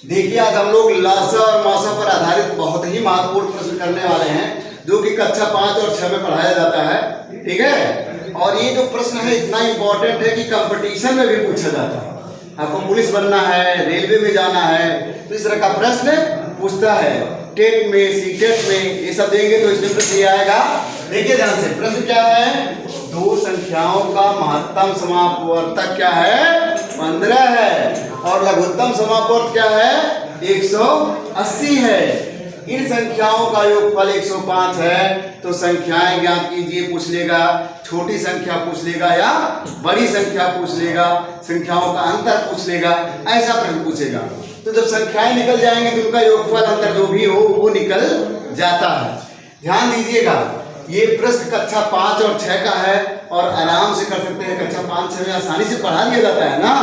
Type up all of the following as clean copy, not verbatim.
देखिए आज हम लोग लसा और मौसा पर आधारित बहुत ही महत्वपूर्ण प्रश्न करने वाले हैं जो कि कक्षा 5 और 6 में पढ़ाया जाता है। ठीक है, और ये जो प्रश्न है इतना इम्पोर्टेंट है कि कंपटीशन में भी पूछा जाता है। आपको पुलिस बनना है, रेलवे में जाना है, तो इस तरह का प्रश्न पूछता है। टेट में, सीटेट में ये सब देंगे तो इसमें प्रश्न ये आएगा। देखिए ध्यान से, प्रश्न क्या है? दो संख्याओं का महत्तम समापवर्तक क्या है? 15 है, और लघुत्तम समापवर्त क्या है? 180 है। इन संख्याओं का योगफल 105 है, तो संख्याएं ज्ञात कीजिए पूछ लेगा। छोटी संख्या पूछ लेगा या बड़ी संख्या पूछ लेगा, संख्याओं का अंतर पूछ लेगा, ऐसा प्रश्न पूछेगा। तो जब संख्याएं निकल जाएंगे तो उनका योगफल अंतर जो भी हो वो निकल जाता है। ध्यान दीजिएगा, ये प्रश्न कक्षा 5 और 6 का है और आराम से कर सकते हैं। कक्षा 5-6 में आसानी से पढ़ा दिया जाता है ना।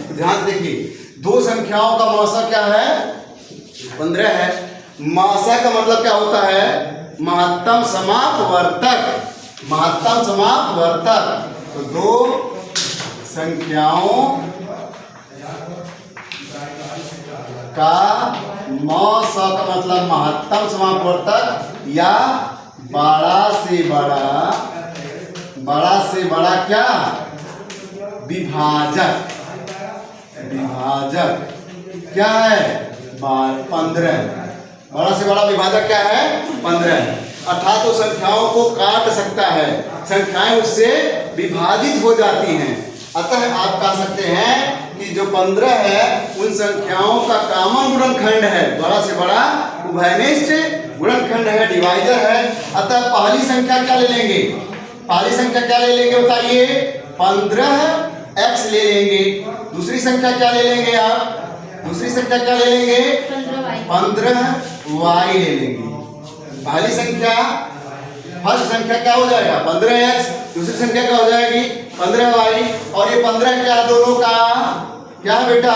तो ध्यान देखिए, दो संख्याओं का मौसा क्या है? 15 है। मौसा का मतलब क्या होता है? महत्तम समापवर्तक। महत्तम समापवर्तक, तो दो संख्याओं का मौसा का मतलब महत्तम समापवर्तक या बड़ा से बड़ा क्या? विभाजक। विभाजक क्या है? 15। बड़ा से बड़ा विभाजक क्या है? 15। अर्थात वो संख्याओं को काट सकता है, संख्याएं उससे विभाजित हो जाती हैं। अतः आप कह सकते हैं कि जो 15 है उन संख्याओं का कॉमन गुणनखंड है, बड़ा से बड़ा उभयनिष्ठ गुणनखंड है, डिवाइजर है। अतः पहली संख्या क्या ले लेंगे? पहली संख्या क्या ले लेंगे बताइए? 15x ले लेंगे। दूसरी संख्या क्या ले लेंगे आप? दूसरी संख्या क्या ले लेंगे? 15y ले लेंगे। पहली संख्या, फर्स्ट संख्या क्या हो जाएगा? 15x। दूसरी संख्या क्या हो जाएगी? 15y। और ये 15 क्या दोनों का क्या है बेटा?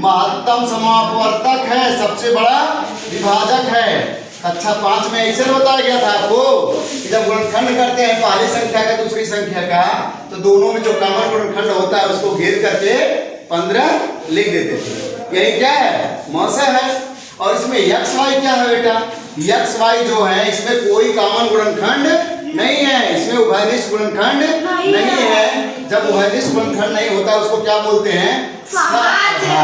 महत्तम समापवर्तक है, सबसे बड़ा विभाजक है। कक्षा 5 में ऐसे बताया गया था आपको कि जब गुणनखंड करते हैं पहली संख्या का दूसरी संख्या का, तो दोनों में जो कॉमन गुणनखंड होता है उसको घेर करके 15 लिख देते थे। यही क्या है? मौसा है। और इसमें xy क्या है बेटा? xy जो है इसमें कोई कॉमन गुणनखंड नहीं है, इसमें उभयनिष्ठ गुणनखंड नहीं है। जब उभयनिष्ठ गुणनखंड नहीं होता उसको क्या बोलते हैं? सहअभाज्य।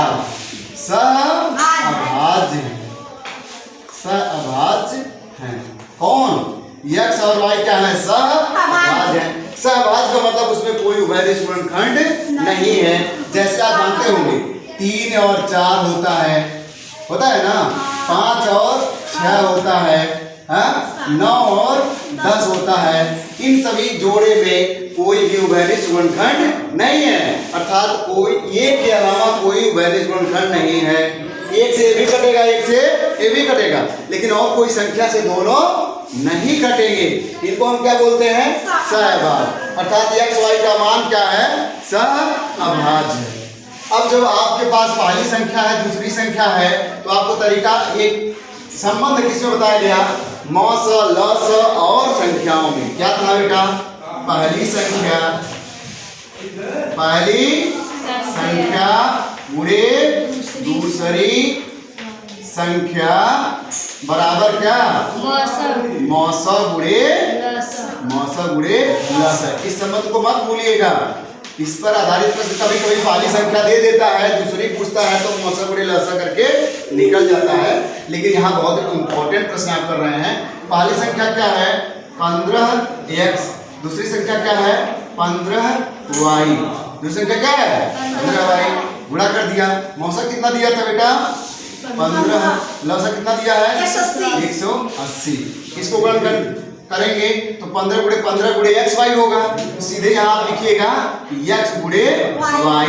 सहअभाज्य है। कौन? x और y क्या है? सहअभाज्य है। सहअभाज्य का मतलब उसमें कोई उभयनिष्ठ गुणनखंड नहीं है। जैसे आप जानते होंगे 3 और 4 होता है ना, 5 और 6 होता है, 9 और 10 होता है। इन सभी जोड़े में कोई भी उभयनिष्ठ गुणनखंड नहीं है, अर्थात कोई एक के अलावा कोई उभयनिष्ठ गुणनखंड नहीं है। एक से ये भी कटेगा, एक से ये भी कटेगा, लेकिन और कोई संख्या से दोनों नहीं कटेंगे। इनको हम क्या बोलते हैं? सहअभाज्य। अर्थात xy का मान क्या है? सहअभाज्य है। अब जब आपके पास पहली संख्या है, दूसरी संख्या है, तो आपको तरीका एक संबंध किसमें बताया गया? मौस, लस और संख्याओं में। क्या था बेटा? पहली संख्या गुणे दूसरी संख्या बराबर क्या? मौसा गुणे लस। इस संबंध को मत भूलिएगा। इस पर आधारित प्रश्न कभी कभी पहली संख्या दे देता है, दूसरी पूछता है तो मौसा गुणे लसा करके निकल जाता है। लेकिन यहाँ बहुत इंपॉर्टेंट प्रश्न आप कर रहे हैं। पहली संख्या क्या है? 15x। दूसरी संख्या क्या है? 15y। दूसरी संख्या क्या है? 15y। गुणा कर दिया। मौसा कितना दिया था बेटा? 15। लसा कितना दिया है? 180। इसको गुणन करेंगे तो 15 गुणे xy होगा। सीधे यहाँ आप लिखिएगा x गुणे y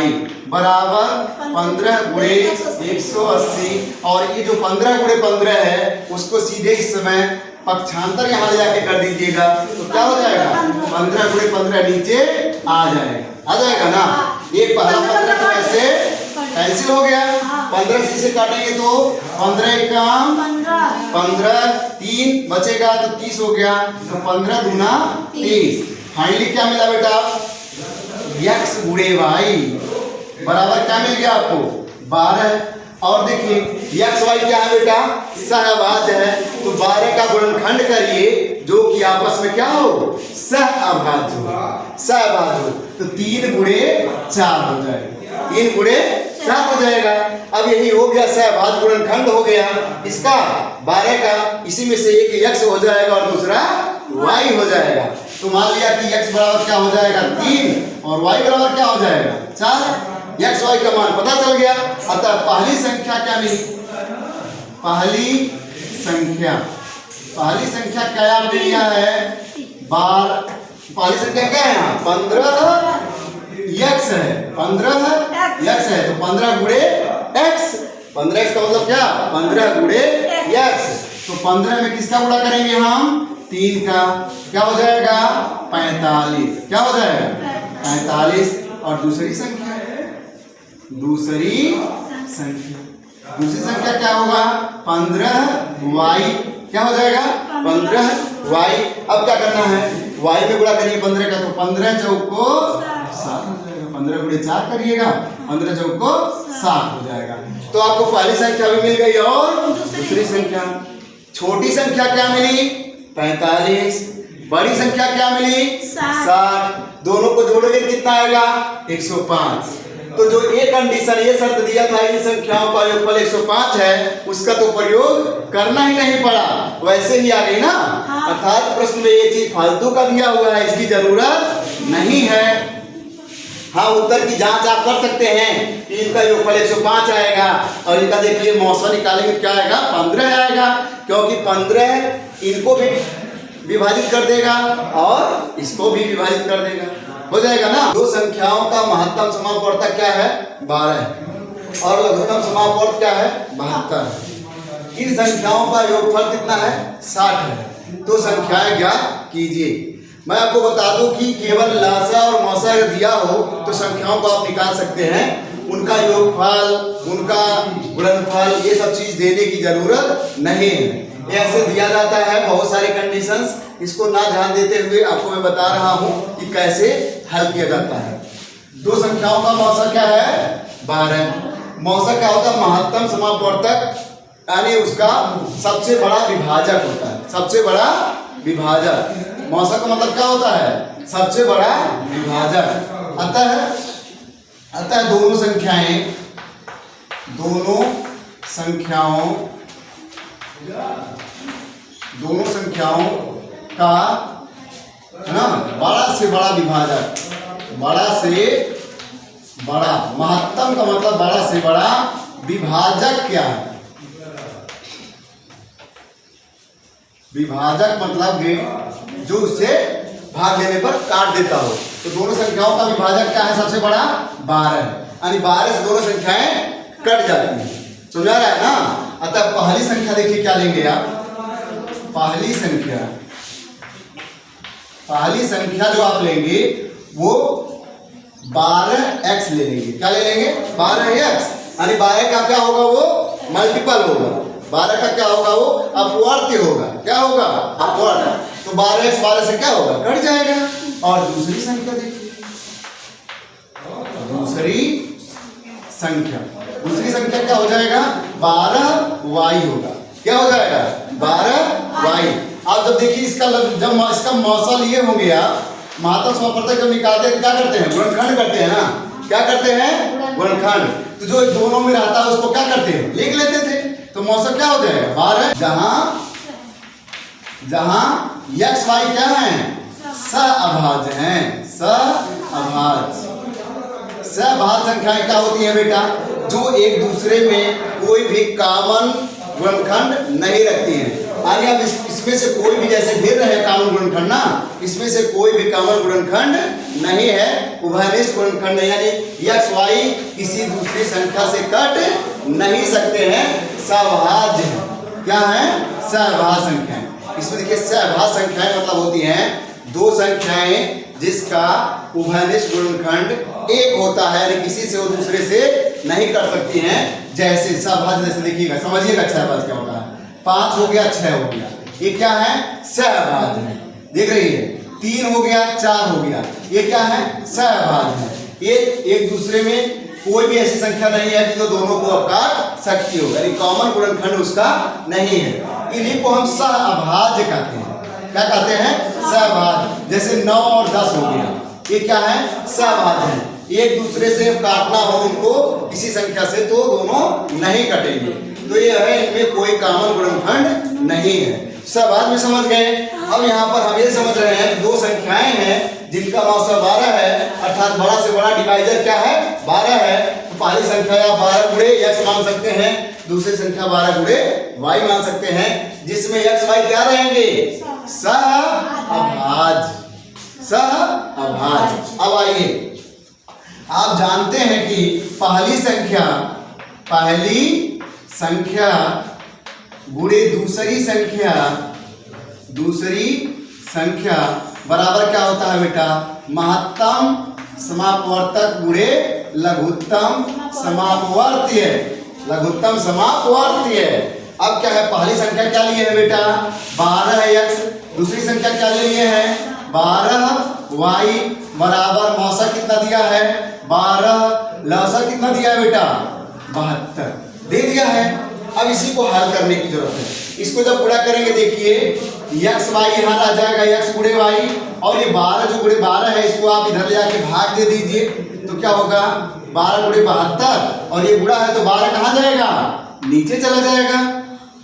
बराबर 15 गुणे 180। और ये जो 15 गुणे 15 है उसको सीधे इस समय पक्षांतर यहाँ ले जाके कर दीजिएगा, तो क्या हो जाएगा? 15 गुणे 15 नीचे आ जाएगा ना। एक पहला 15 तो ऐसे कैंसिल हो गया। 15 से काटेंगे तो 15 काम 15, 3 बचेगा तो 30 हो गया, तो 15 दूना 30। फाइनली क्या मिला बेटा? x गुणे y बराबर क्या मिल गया आपको? 12। और देखिए एक्स वाई क्या है बेटा, सहअभाज्य है, तो 12 का गुणनखंड करिए जो कि आपस में क्या हो, सहअभाज्य हो, सहअभाज्य हो, तो 3 गुणे 4 हो जाएगा, 3 गुणे 4 हो जाएगा। अब यही हो गया सहअभाज्य गुणनखंड हो गया इसका 12 का, इसी में से एक x हो जाएगा और दूसरा y हो जाएगा। तो मान लिया कि x बराबर क्या हो जाएगा 3 और y बराबर क्या हो जाएगा 4। एक्स वाई का मान पता चल गया। अतः पहली संख्या क्या मिली, पहली संख्या क्या मिली है 12, पहली संख्या क्या है यहाँ 15 x है, 15 x है, तो 15 गुणे x, 15x का मतलब क्या 15 गुणे x, तो 15 में किसका गुणा करेंगे हम 3 का, क्या हो जाएगा 45, क्या हो जाएगा 45। और दूसरी संख्या क्या होगा 15y, क्या हो जाएगा 15y। अब क्या करना है y में गुणा करिए 15 का, तो 15 चौको 7 हो जाएगा, 15 गुणे 4 करिएगा 15 चौको 7 हो जाएगा। तो आपको पहली संख्या भी मिल गई और दूसरी संख्या। छोटी संख्या क्या मिली 45, बड़ी संख्या क्या मिली 60, दोनों को जोड़ोगे कितना आएगा 105। तो जो ये कंडीशन, ये शर्त दिया था इन संख्याओं का योगफल 105 है, उसका तो प्रयोग करना ही नहीं पड़ा, वैसे ही आ गई ना। अर्थात प्रश्न में ये चीज फालतू का दिया हुआ है, इसकी जरूरत नहीं है। हाँ, उत्तर की जांच आप कर सकते हैं कि इनका योगफल 105 आएगा और इनका देखिए मौसा निकालेंगे क्या आएगा 15 आएगा, क्योंकि 15 इनको भी विभाजित कर देगा और इसको भी विभाजित कर देगा, हो जाएगा ना। दो संख्याओं का महत्तम समापवर्तक क्या है 12 और लघुत्तम समापवर्तक क्या है 72। इन संख्याओं का योगफल कितना है 60 है। तो संख्याएं ज्ञात कीजिए। मैं आपको बता दूं कि केवल लासा और मौसा अगर दिया हो तो संख्याओं को आप निकाल सकते हैं, उनका योगफल, उनका गुणनफल, ये सब चीज देने की जरूरत नहीं है। ऐसे दिया जाता है बहुत सारे कंडीशंस, इसको ना ध्यान देते हुए आपको मैं बता रहा हूं कि कैसे हल किया जाता है। दो संख्याओं का मौसा क्या है 12। मौसा क्या होता है महत्तम समापवर्तक, यानी उसका सबसे बड़ा विभाजक होता है, सबसे बड़ा विभाजक। मौसा का मतलब क्या होता है सबसे बड़ा विभाजक। अतः दोनों संख्याओं का है ना बड़ा से बड़ा विभाजक, बड़ा से बड़ा, महत्तम का मतलब बड़ा से बड़ा विभाजक क्या है, विभाजक मतलब जो उससे भाग देने पर काट देता हो। तो दोनों संख्याओं का विभाजक क्या है सबसे बड़ा 12 है, यानी 12 से दोनों संख्याएं कट जाती हैं। समझा रहा है ना। अतः पहली संख्या देखिए क्या लेंगे आप, पहली संख्या जो आप लेंगे वो 12x ले लेंगे। क्या ले लेंगे 12x, यानी 12 का क्या होगा वो मल्टीपल होगा, 12 का क्या होगा वो अपवर्त्य होगा। क्या होगा अपवर्त्य। तो 12x 12 से क्या होगा कट जाएगा। और दूसरी संख्या देखिए, दूसरी संख्या क्या हो जाएगा 12y होगा। क्या हो जाएगा 12y। आप जब देखिए जब इसका मौसा लिए होंगे आप, महत्तम समापवर्तक जब निकालते हैं क्या करते हैं गुणनखंड करते हैं ना, क्या करते हैं गुणनखंड। तो जो दोनों में रहता है उसको क्या करते हैं लिख लेते थे। तो मौसा क्या हो जाएगा 12, जहां x y क्या है सहअभाज्य हैं, सहअभाज्य संख्याएं क्या होती हैं बेटा, जो एक दूसरे में कोई भी कॉमन गुणनखंड नहीं रखती हैं। यानी अब इसमें से कोई भी, जैसे गिर रहे हैं कॉमन गुणनखंड ना, इसमें से कोई भी कॉमन गुणनखंड नहीं है, उभयनिष्ठ गुणनखंड नहीं, यानी x y किसी दूसरी संख्या से कट नहीं सकते हैं, सहअभाज्य क्या है सहअभाज्य संख्याएं। इसमें देखिए सहअभाज्य संख्याएं मतलब होती हैं दो संख्याएं जिसका उभयनिष्ठ गुणनखंड एक होता है, यानी किसी से वो दूसरे से नहीं कर सकती हैं। जैसे सहअभाज्य, जैसे देखिएगा समझिएगा सहअभाज्य क्या होता है, 5 हो गया 6 हो गया, ये क्या है सहअभाज्य है। देख रही है 3 हो गया 4 हो गया, ये क्या है सहअभाज्य है। ये एक दूसरे में कोई भी ऐसी संख्या नहीं है कि जो दोनों को आप काट सकती हो, यानी कॉमन गुणनखंड उसका नहीं है। इन्हीं को हम सहअभाज्य कहते हैं। क्या कहते हैं? सहअभाज्य। जैसे 9 और 10 हो गया, ये क्या है? सहअभाज्य है। एक दूसरे से काटना हो उनको किसी संख्या से तो दोनों नहीं कटेंगे, तो ये है इनमें कोई कॉमन गुणनखंड नहीं है। सहअभाज्य में समझ गए। अब यहाँ पर हम ये समझ रहे हैं दो संख्याएं हैं जिनका मौसा 12 है, अर्थात बड़ा से बड़ा डिवाइजर क्या है? 12 है। तो पहली संख्या या 12 गुणे x मान सकते हैं, दूसरी संख्या 12 गुणे y मान सकते हैं, जिसमें x y क्या रहेंगे? सहअभाज्य। सहअभाज्य। अब आइए, आप जानते हैं कि पहली संख्या गुणे दूसरी संख्या बराबर क्या होता है बेटा? महत्तम समापवर्तक गुणे लघुत्तम समापवर्त्य। लघुत्तम समापवर्त्य। अब क्या है? पहली संख्या क्या लिए है बेटा? 12x। दूसरी संख्या क्या लिए है? 12y बराबर मौसा कितना दिया है? 12। लौसा कितना दिया है बेटा? 72 दे दिया है। अब इसी को हल करने की जरूरत है। इसको जब गुणा करेंगे, देखिए x y यहाँ आ जाएगा, x गुणे y, और ये 12 जो गुणे 12 है इसको आप इधर ले जाके भाग दे दीजिए, तो क्या होगा? 12 गुणे 72, और ये गुणा है तो 12 कहाँ जाएगा? नीचे चला जाएगा।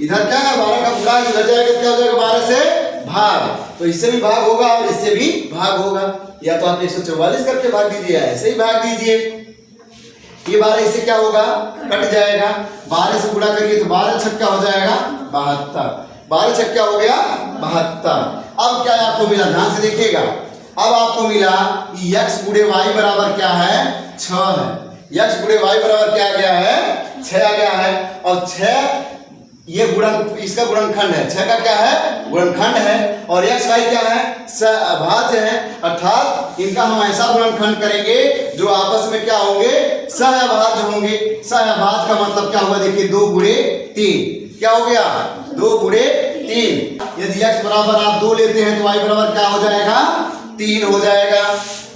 इधर क्या है? 12 का गुणा इधर जाएगा, क्या हो जाएगा? 12 से भाग, तो इससे भी भाग होगा और इससे भी भाग होगा। या तो आप 144 करके भाग दीजिए, ऐसे ही भाग दीजिए। ये 12 इससे क्या होगा? कट जाएगा। 12 से गुणा करिए तो 12 छक्का हो जाएगा 72। 12 छक्का हो गया 72। अब क्या आपको मिला? ध्यान से देखिएगा। अब आपको मिला कि x गुणे y बराबर क्या है? 6 है। x गुणे y बराबर क्या आ गया है? 6 आ गया है। और 6 ये इसका गुणनखंड है। 6 का क्या है? गुणनखंड है। और x y क्या है? सहअभाज्य है। अर्थात इनका हम ऐसा गुणनखंड करेंगे जो आपस में क्या होंगे? सहअभाज्य होंगे। सहअभाज्य का मतलब क्या हुआ? देखिए 2 गुणे 3 क्या हो गया? 2 गुणे 3। यदि x बराबर आप 2 लेते हैं तो y बराबर क्या हो जाएगा? 3 हो जाएगा।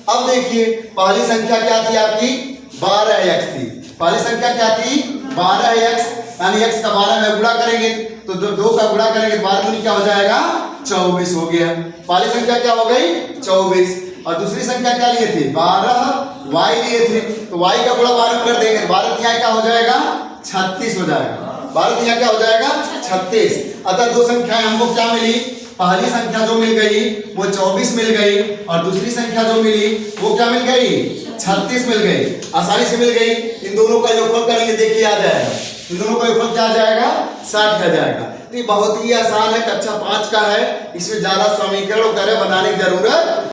अब देखिए पहली संख्या क्या थी आपकी? 12x थी। पहली संख्या क्या थी? 12x, यानी x का 12 में गुणा करेंगे तो 2 का गुणा करेंगे तो 12 दूनी क्या हो जाएगा? 24 हो गया। पहली संख्या क्या हो गई? 24। और दूसरी संख्या क्या लिए थे? 12 y लिए थे, तो y का गुणा 12 कर देंगे, 12 तिहाई क्या हो जाएगा? 36 हो जाएगा। 12 तिहाई क्या हो जाएगा? 36। अतः दो संख्याएं हमको क्या मिली? पहली संख्या जो मिल गई वो 24 मिल गई, और दूसरी संख्या जो मिली वो क्या मिल गई? 36 मिल गई। आसानी से मिल गई। इन दोनों का योगफल करेंगे, देखिए आ जाएगा। इन दोनों का योगफल क्या आ जाएगा? 60 आ जाएगा। तो ये बहुत ही आसान है, कक्षा 5 का है। इसमें ज्यादा समीकरण वगैरह बनाने की जरूरत